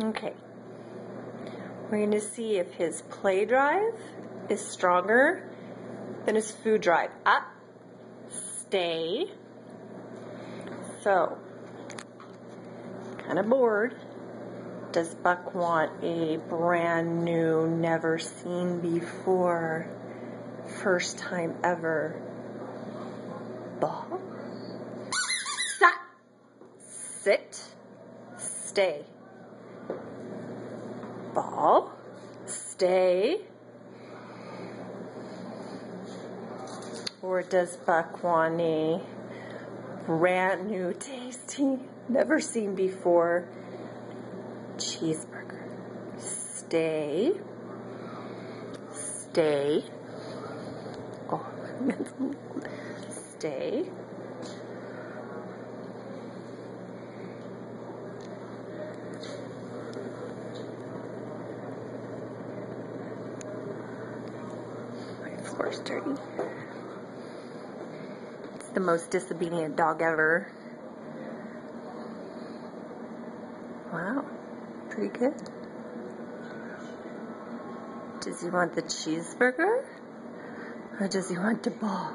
Okay. We're going to see if his play drive is stronger than his food drive. Up, stay. So, kind of bored. Does Buck want a brand new, never seen before, first time ever ball? Stop. Sit. Stay. Ball. Stay. Or does Buck want a brand new, tasty, never seen before cheeseburger? Stay. Stay. Oh, stay. My floor's dirty. It's the most disobedient dog ever. Wow. Pretty good. Does he want the cheeseburger? Or does he want the ball?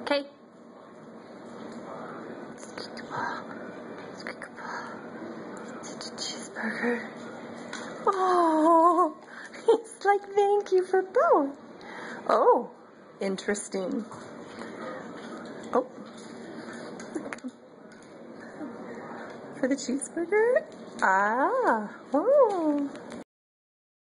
Okay. Squeak the ball. Squeak the ball. The cheeseburger. Oh, he's like, thank you for both. Oh, interesting. Oh. For the cheeseburger? Ah, oh.